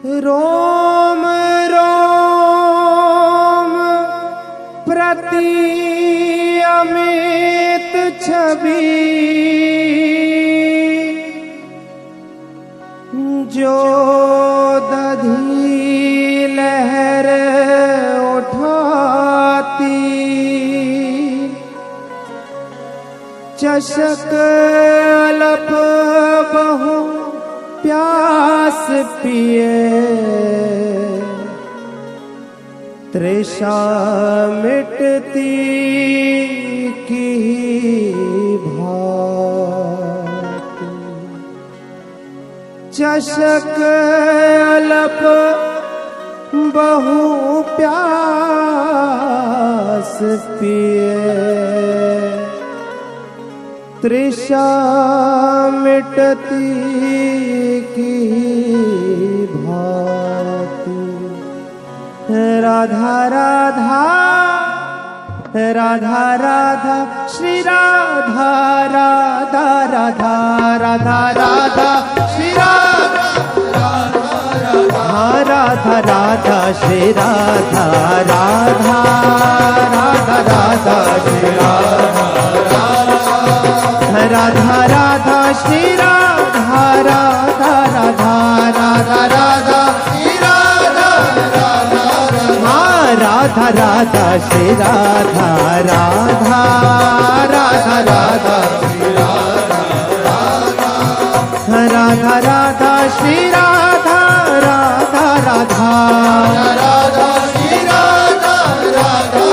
रोम रोम प्रति अमित छवि जो दधी लहर उठाती चषक लप बहु प्यास पिए तृषा मिटती की भांति चषक लप बहु प्यास पिए तृषा मिटती की भांति राधा राधा राधा राधा श्री राधा राधा राधा राधा राधा श्री राधा राधा राधा श्री राधा राधा राधा राधा श्री राधा राधा राधा श्री राधा राधा राधा राधा राधा श्री राधा राधा राधा श्री राधा राधा राधा राधा श्री राधा राधा राधा श्री राधा राधा राधा राधा श्री राधा राधा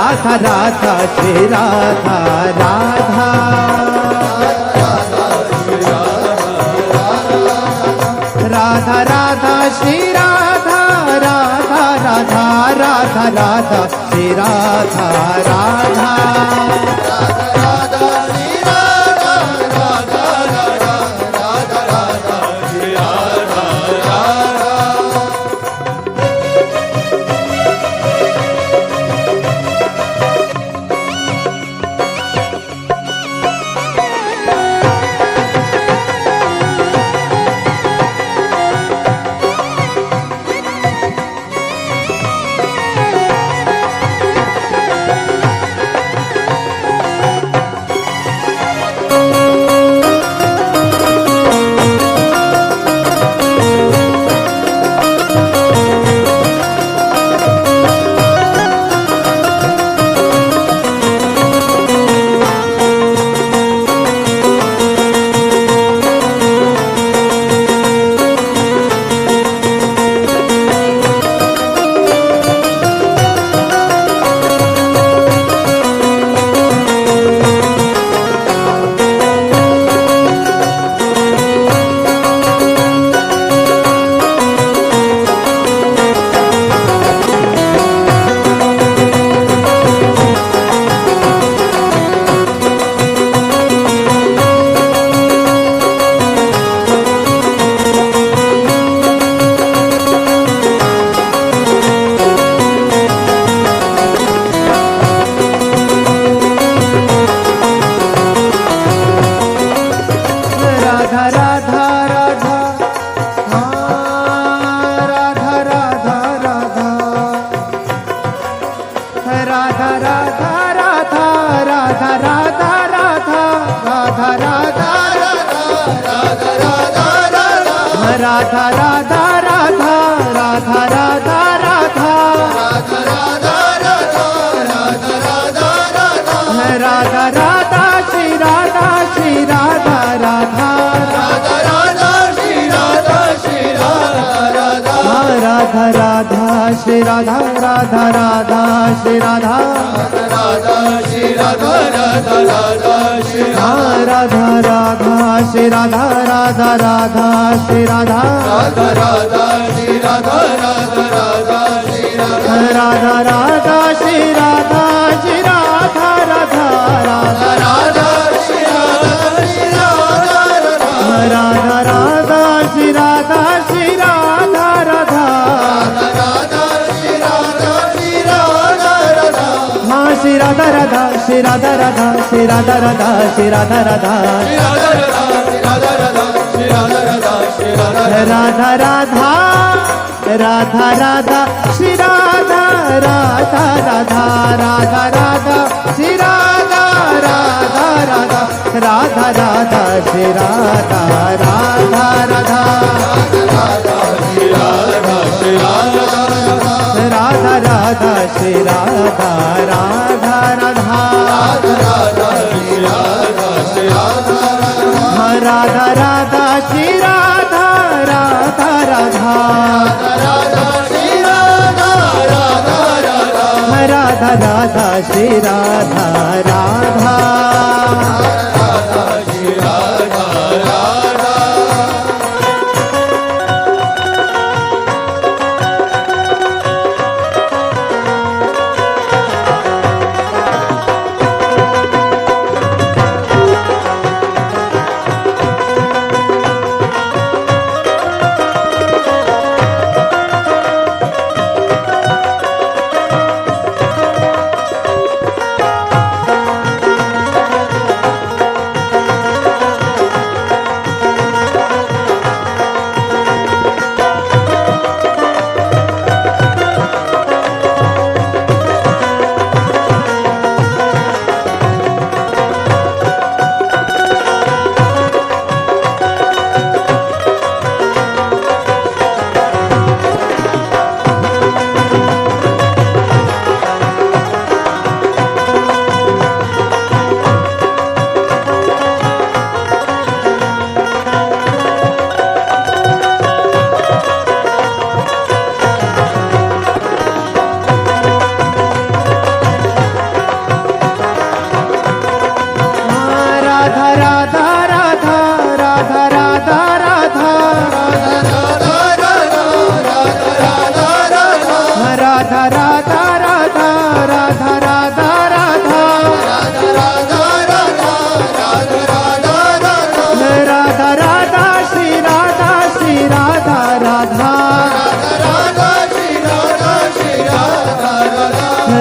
राधा राधा श्री राधा राधा राधा राधा श्री राधा राधा राधा राधा राधा श्री राधा राधा राधा राधा राधा राधा राधा राधा राधा राधा श्री राधा श्री राधा राधा राधा राधा श्री राधा श्री राधा राधा राधा राधा श्री राधा राधा राधा श्री राधा राधा श्री राधा राधा राधा श्री राधा राधा श्री राधा राधा राधा श्री राधा राधा राधा श्री राधा राधा राधा श्री राधा राधा श्री राधा श्री राधा राधा राधा राधा श्री राधा राधा राधा श्री राधा श्री राधा राधा श्री राधा राधा श्री राधा राधा श्री राधा राधा श्री राधा राधा राधा राधा राधा राधा श्री राधा राधा राधा राधा राधा श्री राधा राधा राधा राधा राधा श्री राधा राधा राधा राधा श्री राधा राधा राधा श्री राधा राधा राधा राधा राधा श्री राधा राधा राधा राधा राधा श्री राधा राधा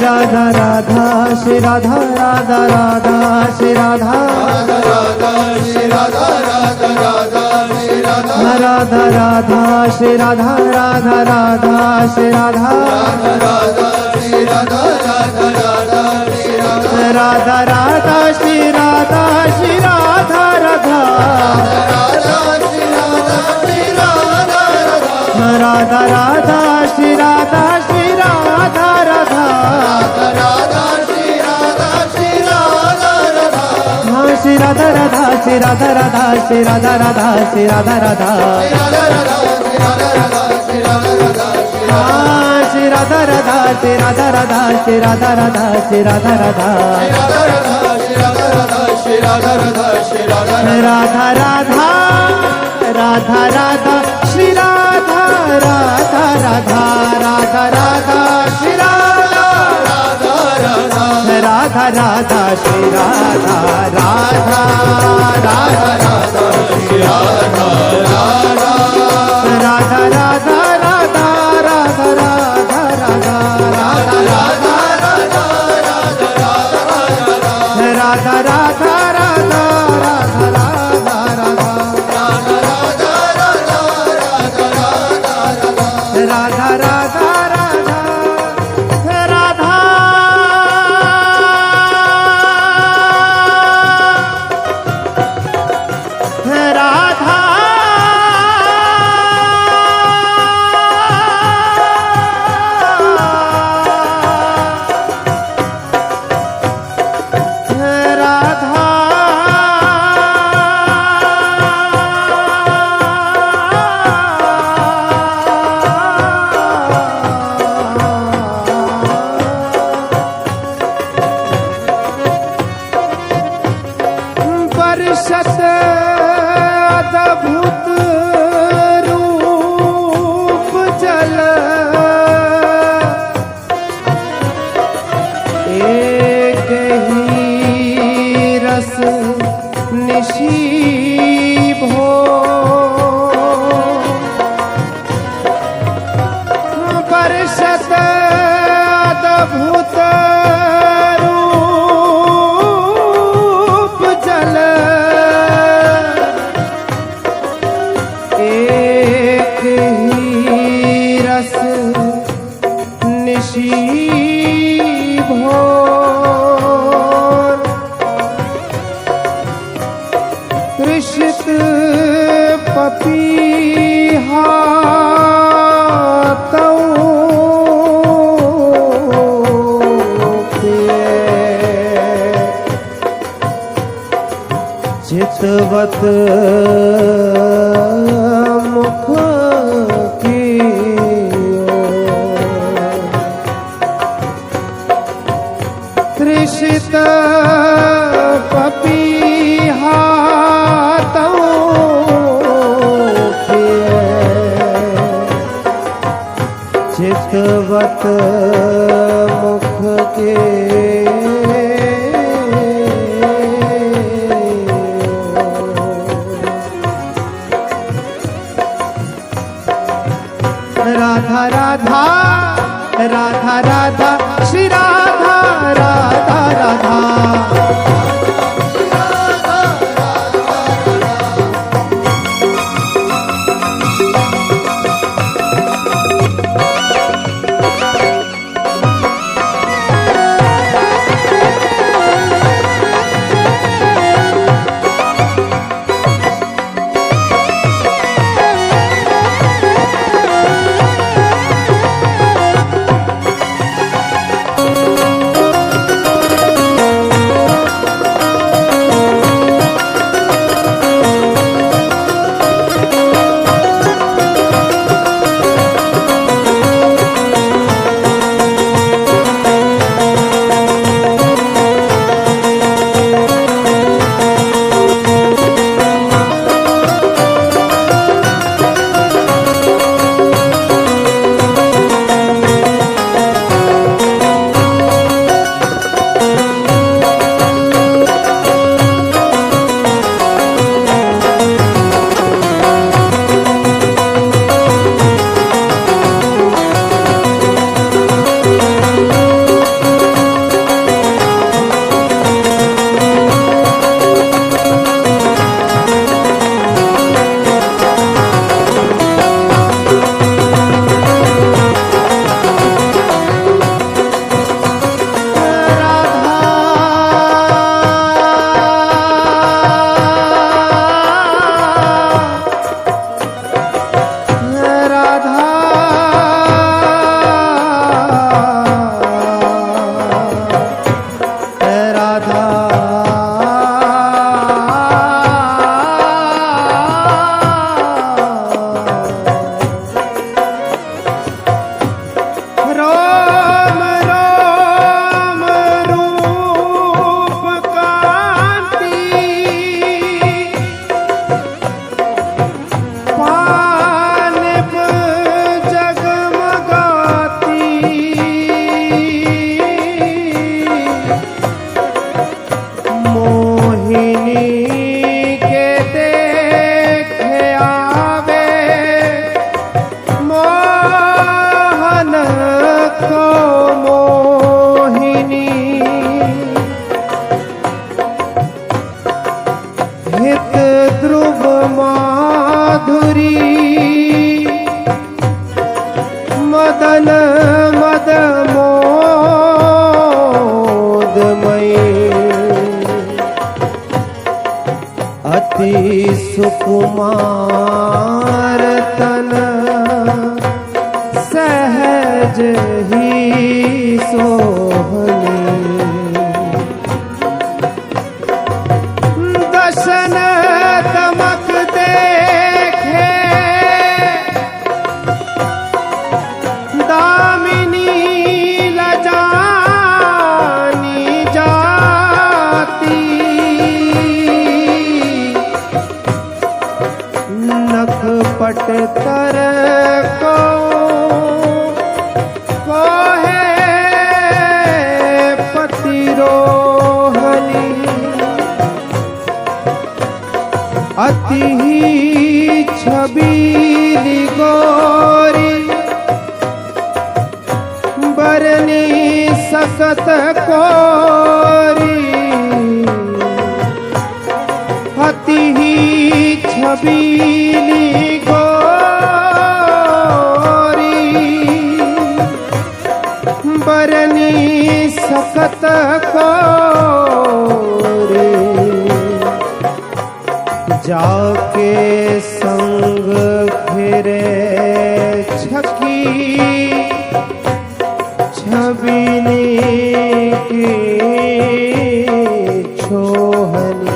राधा राधा श्री राधा राधा राधा श्री राधा राधा श्री राधा राधा राधा श्री राधा राधा राधा श्री राधा राधा राधा श्री राधा राधा श्री राधा राधा राधा श्री राधा राधा श्री राधा श्री राधा राधा राधा राधा श्री राधा श्री राधा राधा श्री राधा राधा श्री राधा राधा श्री राधा राधा श्री राधा राधा श्री राधा राधा श्री राधा राधा श्री राधा राधा श्री राधा राधा राधा राधा राधा राधा श्री राधा राधा राधा राधा राधा श्री राधा राधा राधा श्री राधा राधा राधा राधा श्री राधा राधा राधा राधा राधा राधा राधा राधा राधा राधा राधा राधा राधा राधा राधा राधा परिषद अद्भुत रूप जल एक ही रस निशीभो परिषद अद्भुत रूप जल चितवत मुख की तृषित पपीहा चितवत मुख के राधा राधा राधा राधा श्री राधा राधा राधा मदन मद मोदमयी अति सुकुमार तन सहज ही सोहनी दर्शन तमक देखे दामिनी लजानी जाती नख पट तर को है पति रोहनी अति ही छबीली गोरी बरनी सकत कोरी अति ही छबीली गोरी बरनी सकत कोरी जाके संग फिरे छकी छबीली की छोहनी